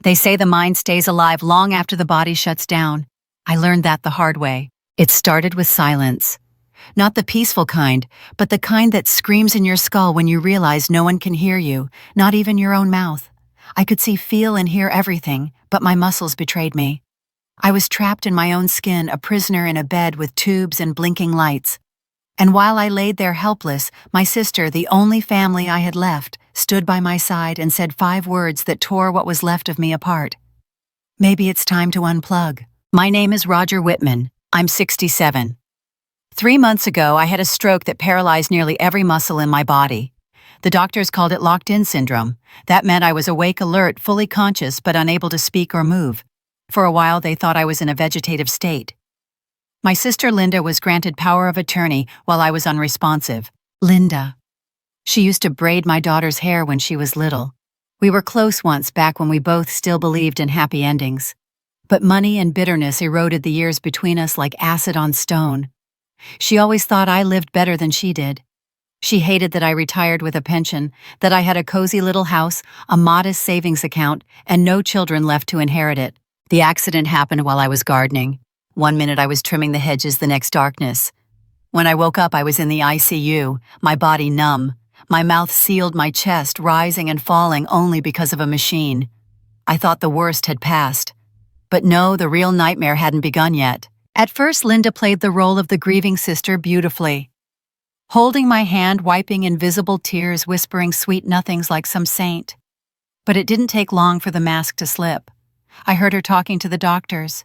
They say the mind stays alive long after the body shuts down. I learned that the hard way. It started with silence. Not the peaceful kind, but the kind that screams in your skull when you realize no one can hear you, not even your own mouth. I could see, feel, and hear everything, but my muscles betrayed me. I was trapped in my own skin, a prisoner in a bed with tubes and blinking lights. And while I laid there helpless, my sister, the only family I had left, stood by my side and said 5 words that tore what was left of me apart. Maybe it's time to unplug. My name is Roger Whitman. I'm 67. 3 months ago, I had a stroke that paralyzed nearly every muscle in my body. The doctors called it locked-in syndrome. That meant I was awake, alert, fully conscious, but unable to speak or move. For a while, they thought I was in a vegetative state. My sister Linda was granted power of attorney while I was unresponsive. Linda. She used to braid my daughter's hair when she was little. We were close once back when we both still believed in happy endings. But money and bitterness eroded the years between us like acid on stone. She always thought I lived better than she did. She hated that I retired with a pension, that I had a cozy little house, a modest savings account, and no children left to inherit it. The accident happened while I was gardening. One minute I was trimming the hedges, the next darkness. When I woke up, I was in the ICU, my body numb, my mouth sealed, my chest rising and falling only because of a machine. I thought the worst had passed. But no, the real nightmare hadn't begun yet. At first, Linda played the role of the grieving sister beautifully. Holding my hand, wiping invisible tears, whispering sweet nothings like some saint. But it didn't take long for the mask to slip. I heard her talking to the doctors.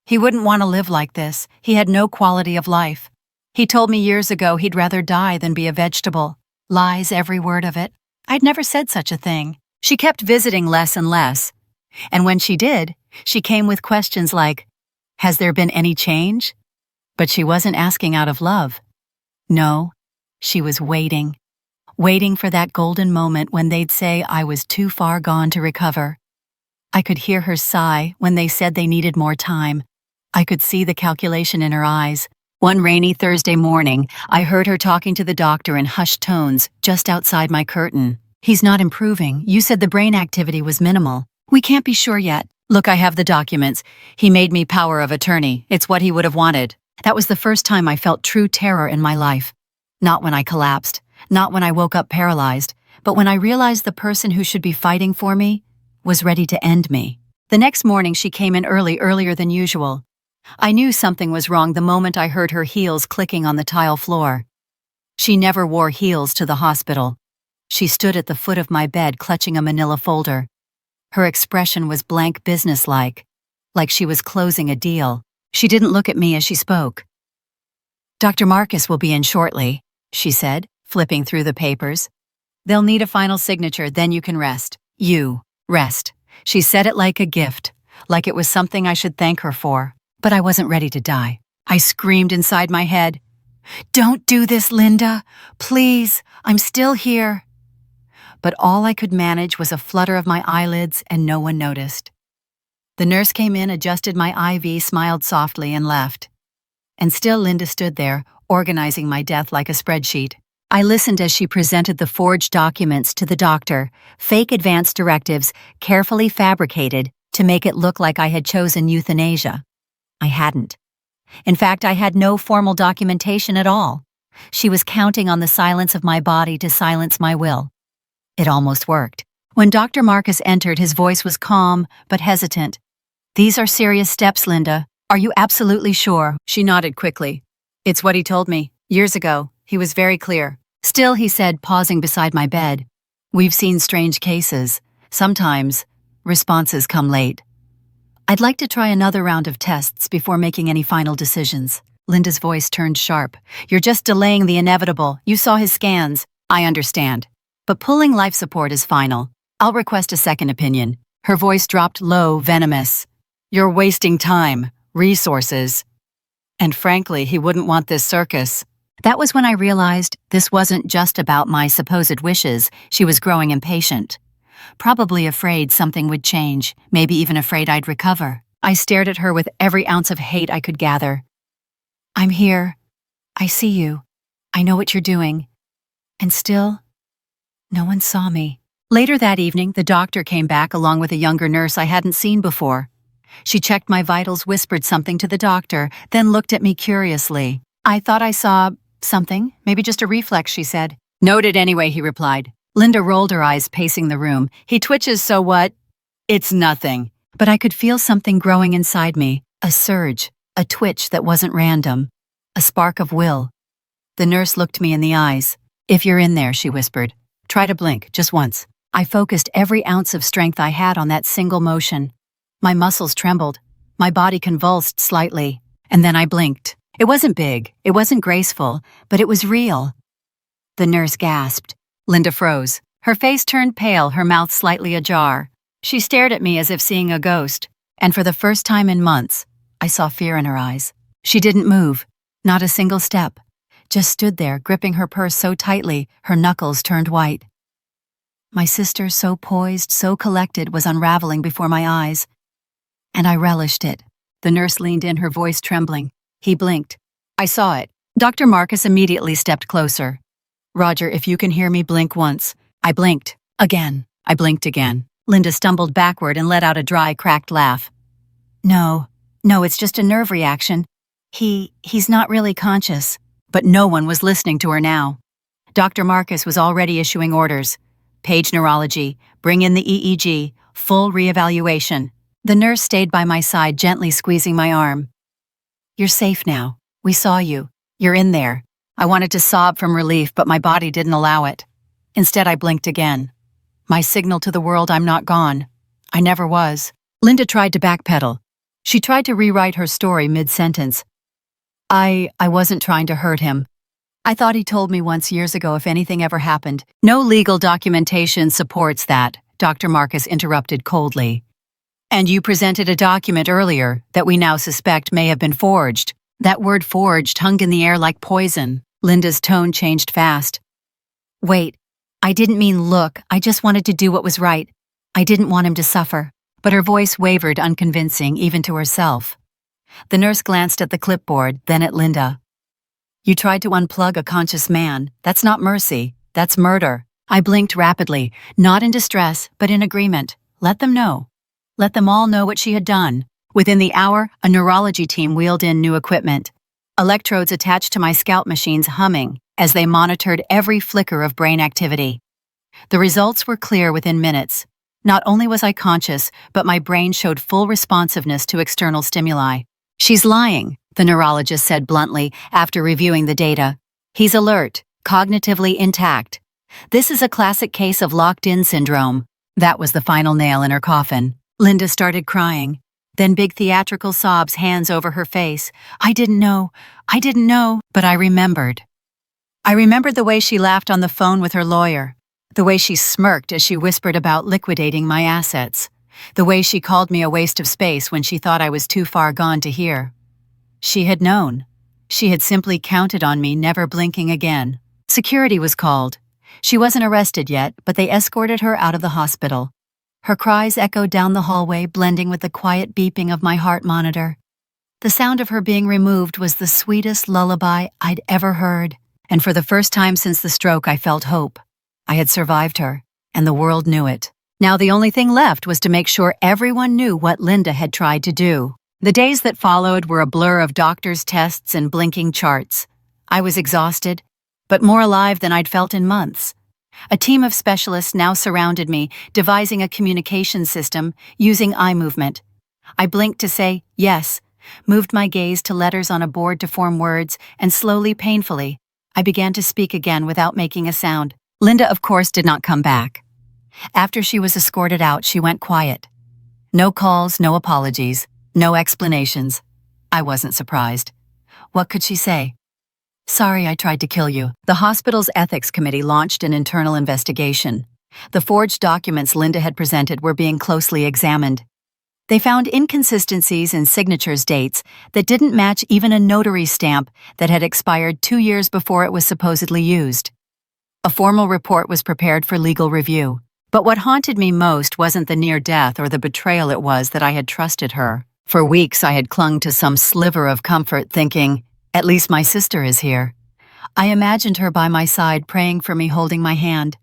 He wouldn't want to live like this. He had no quality of life. He told me years ago he'd rather die than be a vegetable. Lies, every word of it. I'd never said such a thing. She kept visiting less and less. And when she did, she came with questions like, "Has there been any change?" But she wasn't asking out of love. No, she was waiting. Waiting for that golden moment when they'd say I was too far gone to recover. I could hear her sigh when they said they needed more time. I could see the calculation in her eyes. One rainy Thursday morning, I heard her talking to the doctor in hushed tones just outside my curtain. "He's not improving. You said the brain activity was minimal. We can't be sure yet. Look, I have the documents. He made me power of attorney. It's what he would have wanted." That was the first time I felt true terror in my life. Not when I collapsed, not when I woke up paralyzed, but when I realized the person who should be fighting for me was ready to end me. The next morning she came in earlier than usual. I knew something was wrong the moment I heard her heels clicking on the tile floor. She never wore heels to the hospital. She stood at the foot of my bed clutching a manila folder. Her expression was blank businesslike, like she was closing a deal. She didn't look at me as she spoke. "Dr. Marcus will be in shortly," she said, flipping through the papers. "They'll need a final signature, then you can rest. You, rest." She said it like a gift, like it was something I should thank her for. But I wasn't ready to die. I screamed inside my head, "Don't do this, Linda. Please, I'm still here." But all I could manage was a flutter of my eyelids, and no one noticed. The nurse came in, adjusted my IV, smiled softly, and left. And still Linda stood there, organizing my death like a spreadsheet. I listened as she presented the forged documents to the doctor, fake advance directives carefully fabricated to make it look like I had chosen euthanasia. I hadn't. In fact, I had no formal documentation at all. She was counting on the silence of my body to silence my will. It almost worked. When Dr. Marcus entered, his voice was calm but hesitant. "These are serious steps, Linda. Are you absolutely sure?" She nodded quickly. "It's what he told me. Years ago. He was very clear." "Still," he said, pausing beside my bed, "we've seen strange cases. Sometimes, responses come late. I'd like to try another round of tests before making any final decisions." Linda's voice turned sharp. "You're just delaying the inevitable. You saw his scans." "I understand. But pulling life support is final. I'll request a second opinion." Her voice dropped low, venomous. "You're wasting time, resources. And frankly, he wouldn't want this circus." That was when I realized this wasn't just about my supposed wishes. She was growing impatient. Probably afraid something would change, maybe even afraid I'd recover. I stared at her with every ounce of hate I could gather. "I'm here. I see you. I know what you're doing." And still, no one saw me. Later that evening, the doctor came back along with a younger nurse I hadn't seen before. She checked my vitals, whispered something to the doctor, then looked at me curiously. "I thought I saw something, maybe just a reflex," she said. "Noted anyway," he replied. Linda rolled her eyes, pacing the room. "He twitches, so what?" "It's nothing." But I could feel something growing inside me, a surge, a twitch that wasn't random, a spark of will. The nurse looked me in the eyes. "If you're in there," she whispered, "try to blink, just once." I focused every ounce of strength I had on that single motion. My muscles trembled, my body convulsed slightly, and then I blinked. It wasn't big, it wasn't graceful, but it was real. The nurse gasped. Linda froze. Her face turned pale, her mouth slightly ajar. She stared at me as if seeing a ghost, and for the first time in months, I saw fear in her eyes. She didn't move, not a single step, just stood there, gripping her purse so tightly, her knuckles turned white. My sister, so poised, so collected, was unraveling before my eyes, and I relished it. The nurse leaned in, her voice trembling. He blinked. I saw it. Dr. Marcus immediately stepped closer. "Roger, if you can hear me, blink once." I blinked. Again. I blinked again. Linda stumbled backward and let out a dry, cracked laugh. No, it's just a nerve reaction. He's not really conscious." But no one was listening to her now. Dr. Marcus was already issuing orders. Page neurology, bring in the EEG, full reevaluation. The nurse stayed by my side, gently squeezing my arm. "You're safe now. We saw you. You're in there." I wanted to sob from relief, but my body didn't allow it. Instead, I blinked again. My signal to the world, I'm not gone. I never was. Linda tried to backpedal. She tried to rewrite her story mid-sentence. I wasn't trying to hurt him. I thought he told me once years ago if anything ever happened. "No legal documentation supports that," Dr. Marcus interrupted coldly. "And you presented a document earlier that we now suspect may have been forged." That word "forged" hung in the air like poison. Linda's tone changed fast. "Wait, I didn't mean look, I just wanted to do what was right. I didn't want him to suffer." But her voice wavered, unconvincing even to herself. The nurse glanced at the clipboard, then at Linda. "You tried to unplug a conscious man. That's not mercy. That's murder." I blinked rapidly, not in distress, but in agreement. Let them know. Let them all know what she had done. Within the hour, a neurology team wheeled in new equipment. Electrodes attached to my scalp machines humming as they monitored every flicker of brain activity. The results were clear within minutes. Not only was I conscious, but my brain showed full responsiveness to external stimuli. "She's lying," the neurologist said bluntly after reviewing the data. "He's alert, cognitively intact. This is a classic case of locked-in syndrome." That was the final nail in her coffin. Linda started crying. Then big theatrical sobs, hands over her face. I didn't know, but I remembered. I remembered the way she laughed on the phone with her lawyer, the way she smirked as she whispered about liquidating my assets, the way she called me a waste of space when she thought I was too far gone to hear. She had known. She had simply counted on me never blinking again. Security was called. She wasn't arrested yet, but they escorted her out of the hospital. Her cries echoed down the hallway, blending with the quiet beeping of my heart monitor. The sound of her being removed was the sweetest lullaby I'd ever heard, and for the first time since the stroke I felt hope. I had survived her, and the world knew it. Now the only thing left was to make sure everyone knew what Linda had tried to do. The days that followed were a blur of doctors' tests and blinking charts. I was exhausted, but more alive than I'd felt in months. A team of specialists now surrounded me, devising a communication system using eye movement. I blinked to say yes, moved my gaze to letters on a board to form words, and slowly, painfully, I began to speak again without making a sound. Linda, of course, did not come back. After she was escorted out, she went quiet. No calls, no apologies, no explanations. I wasn't surprised. What could she say? Sorry I tried to kill you. The hospital's ethics committee launched an internal investigation. The forged documents Linda had presented were being closely examined. They found inconsistencies in signatures dates that didn't match even a notary stamp that had expired 2 years before it was supposedly used. A formal report was prepared for legal review. But what haunted me most wasn't the near death or the betrayal it was that I had trusted her. For weeks I had clung to some sliver of comfort, thinking, at least my sister is here. I imagined her by my side, praying for me, holding my hand.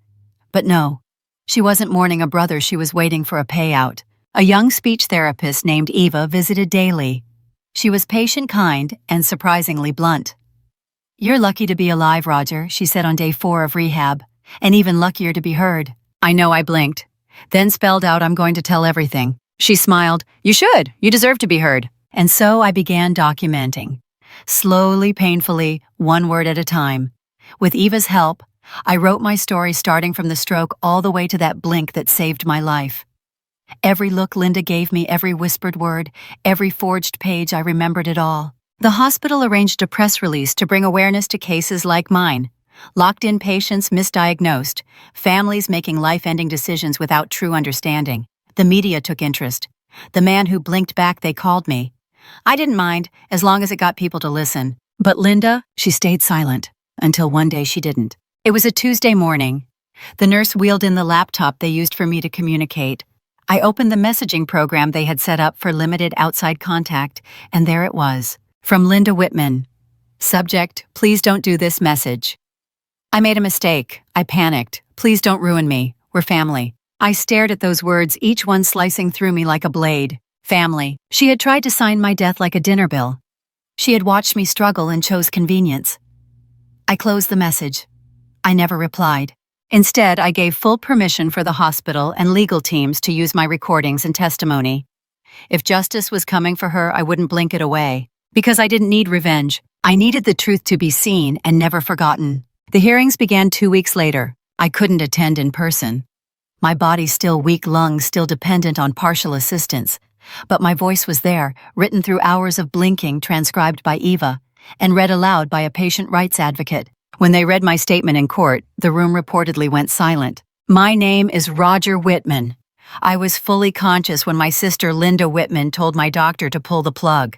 But no, She wasn't mourning a brother, she was waiting for a payout. A young speech therapist named Eva visited daily. She was patient, kind, and surprisingly blunt. "You're lucky to be alive, Roger," she said on day 4 of rehab, "and even luckier to be heard." I know, I blinked, then spelled out, "I'm going to tell everything." She smiled. "You should. You deserve to be heard." And so I began documenting. Slowly, painfully, one word at a time. With Eva's help, I wrote my story starting from the stroke all the way to that blink that saved my life. Every look Linda gave me, every whispered word, every forged page, I remembered it all. The hospital arranged a press release to bring awareness to cases like mine. Locked-in patients misdiagnosed, families making life-ending decisions without true understanding. The media took interest. The man who blinked back, they called me. I didn't mind, as long as it got people to listen. But Linda, she stayed silent, until one day she didn't. It was a Tuesday morning. The nurse wheeled in the laptop they used for me to communicate. I opened the messaging program they had set up for limited outside contact, and there it was. From Linda Whitman. Subject, "Please don't do this message." I made a mistake. I panicked. "Please don't ruin me. We're family." I stared at those words, each one slicing through me like a blade. Family. She had tried to sign my death like a dinner bill. She had watched me struggle and chose convenience. I closed the message. I never replied. Instead, I gave full permission for the hospital and legal teams to use my recordings and testimony. If justice was coming for her, I wouldn't blink it away. Because I didn't need revenge. I needed the truth to be seen and never forgotten. The hearings began 2 weeks later. I couldn't attend in person. My body still weak, lungs still dependent on partial assistance. But my voice was there, written through hours of blinking, transcribed by Eva, and read aloud by a patient rights advocate. When they read my statement in court, the room reportedly went silent. My name is Roger Whitman. I was fully conscious when my sister Linda Whitman told my doctor to pull the plug.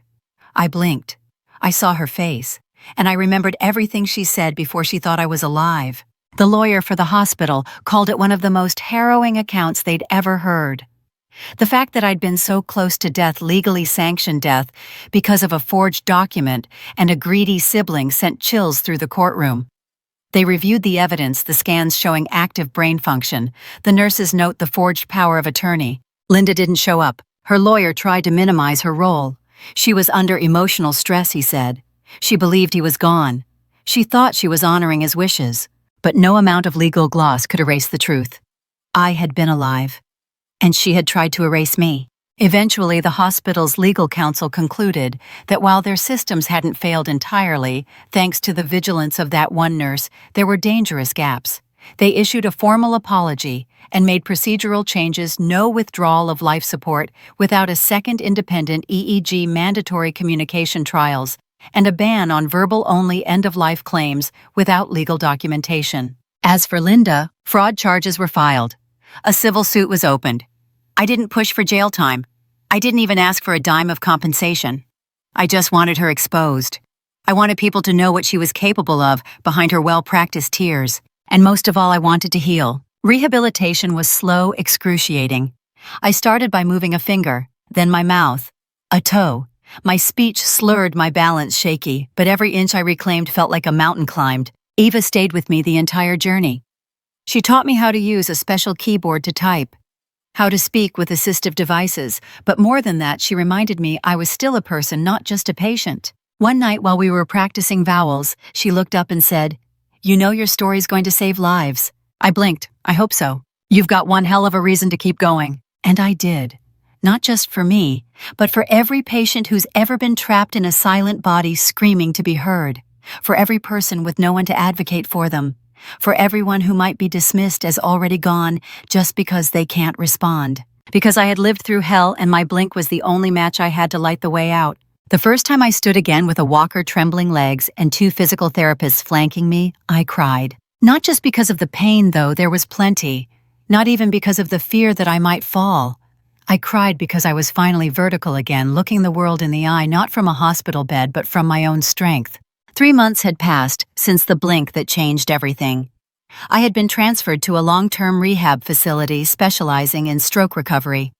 I blinked. I saw her face, and I remembered everything she said before she thought I was alive. The lawyer for the hospital called it one of the most harrowing accounts they'd ever heard. The fact that I'd been so close to death, legally sanctioned death, because of a forged document and a greedy sibling sent chills through the courtroom. They reviewed the evidence, the scans showing active brain function, the nurse's note, the forged power of attorney. Linda didn't show up. Her lawyer tried to minimize her role. She was under emotional stress, he said. She believed he was gone. She thought she was honoring his wishes. But no amount of legal gloss could erase the truth. I had been alive. And she had tried to erase me. Eventually, the hospital's legal counsel concluded that while their systems hadn't failed entirely, thanks to the vigilance of that one nurse, there were dangerous gaps. They issued a formal apology and made procedural changes: no withdrawal of life support without a second independent EEG, mandatory communication trials, and a ban on verbal-only end-of-life claims without legal documentation. As for Linda, fraud charges were filed. A civil suit was opened. I didn't push for jail time. I didn't even ask for a dime of compensation. I just wanted her exposed. I wanted people to know what she was capable of behind her well-practiced tears. And most of all, I wanted to heal. Rehabilitation was slow, excruciating. I started by moving a finger, then my mouth, a toe. My speech slurred, my balance shaky, but every inch I reclaimed felt like a mountain climbed. Eva stayed with me the entire journey. She taught me how to use a special keyboard to type, how to speak with assistive devices, but more than that, she reminded me I was still a person, not just a patient. One night while we were practicing vowels, she looked up and said, "You know your story's going to save lives." I blinked. I hope so. "You've got one hell of a reason to keep going." And I did. Not just for me, but for every patient who's ever been trapped in a silent body screaming to be heard. For every person with no one to advocate for them. For everyone who might be dismissed as already gone just because they can't respond. Because I had lived through hell and my blink was the only match I had to light the way out. The first time I stood again with a walker, trembling legs, and 2 physical therapists flanking me, I cried. Not just because of the pain, though, there was plenty. Not even because of the fear that I might fall. I cried because I was finally vertical again, looking the world in the eye, not from a hospital bed, but from my own strength. 3 months had passed since the blink that changed everything. I had been transferred to a long-term rehab facility specializing in stroke recovery.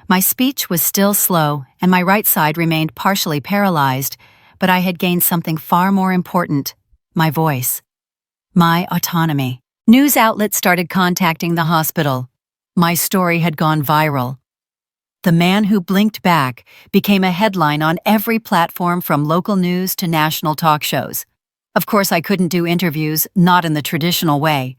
My speech was still slow, and my right side remained partially paralyzed, but I had gained something far more important: my voice. My autonomy. News outlets started contacting the hospital. My story had gone viral. The man who blinked back became a headline on every platform from local news to national talk shows. Of course, I couldn't do interviews, not in the traditional way.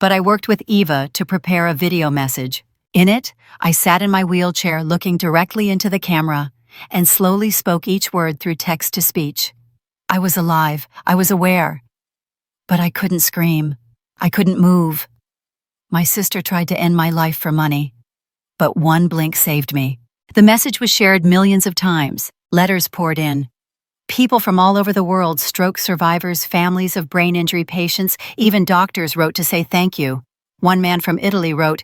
But I worked with Eva to prepare a video message. In it, I sat in my wheelchair looking directly into the camera and slowly spoke each word through text-to-speech. I was alive, I was aware. But I couldn't scream. I couldn't move. My sister tried to end my life for money. But one blink saved me. The message was shared millions of times. Letters poured in. People from all over the world, stroke survivors, families of brain injury patients, even doctors wrote to say thank you. One man from Italy wrote,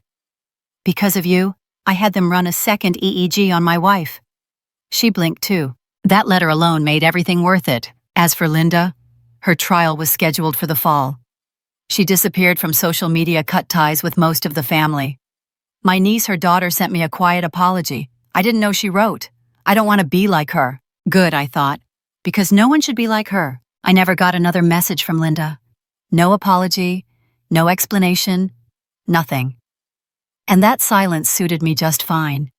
"Because of you, I had them run a second EEG on my wife." She blinked too. That letter alone made everything worth it. As for Linda, her trial was scheduled for the fall. She disappeared from social media, cut ties with most of the family. My niece, her daughter, sent me a quiet apology. I didn't know she wrote. I don't want to be like her. Good, I thought, because no one should be like her. I never got another message from Linda. No apology, no explanation, nothing. And that silence suited me just fine.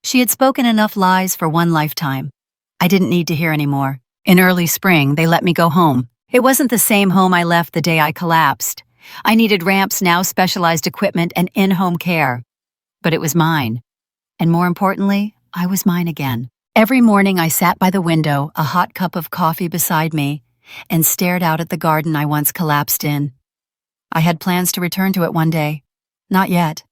She had spoken enough lies for one lifetime. I didn't need to hear any more. In early spring, they let me go home. It wasn't the same home I left the day I collapsed. I needed ramps now, specialized equipment, and in-home care. But it was mine. And more importantly, I was mine again. Every morning I sat by the window, a hot cup of coffee beside me, and stared out at the garden I once collapsed in. I had plans to return to it one day. Not yet,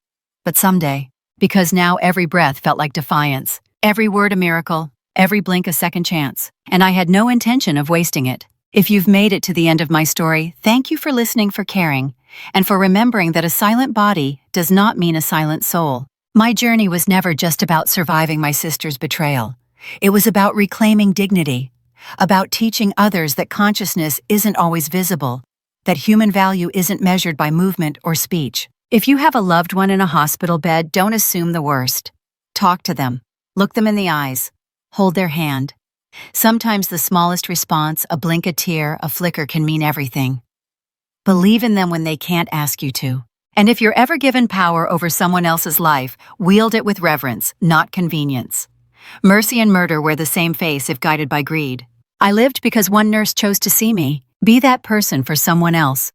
but someday. Because now every breath felt like defiance. Every word a miracle, every blink a second chance. And I had no intention of wasting it. If you've made it to the end of my story, thank you for listening, for caring, and for remembering that a silent body does not mean a silent soul. My journey was never just about surviving my sister's betrayal. It was about reclaiming dignity, about teaching others that consciousness isn't always visible, that human value isn't measured by movement or speech. If you have a loved one in a hospital bed, don't assume the worst. Talk to them. Look them in the eyes. Hold their hand. Sometimes the smallest response, a blink, a tear, a flicker, can mean everything. Believe in them when they can't ask you to. And if you're ever given power over someone else's life, wield it with reverence, not convenience. Mercy and murder wear the same face if guided by greed. I lived because one nurse chose to see me. Be that person for someone else.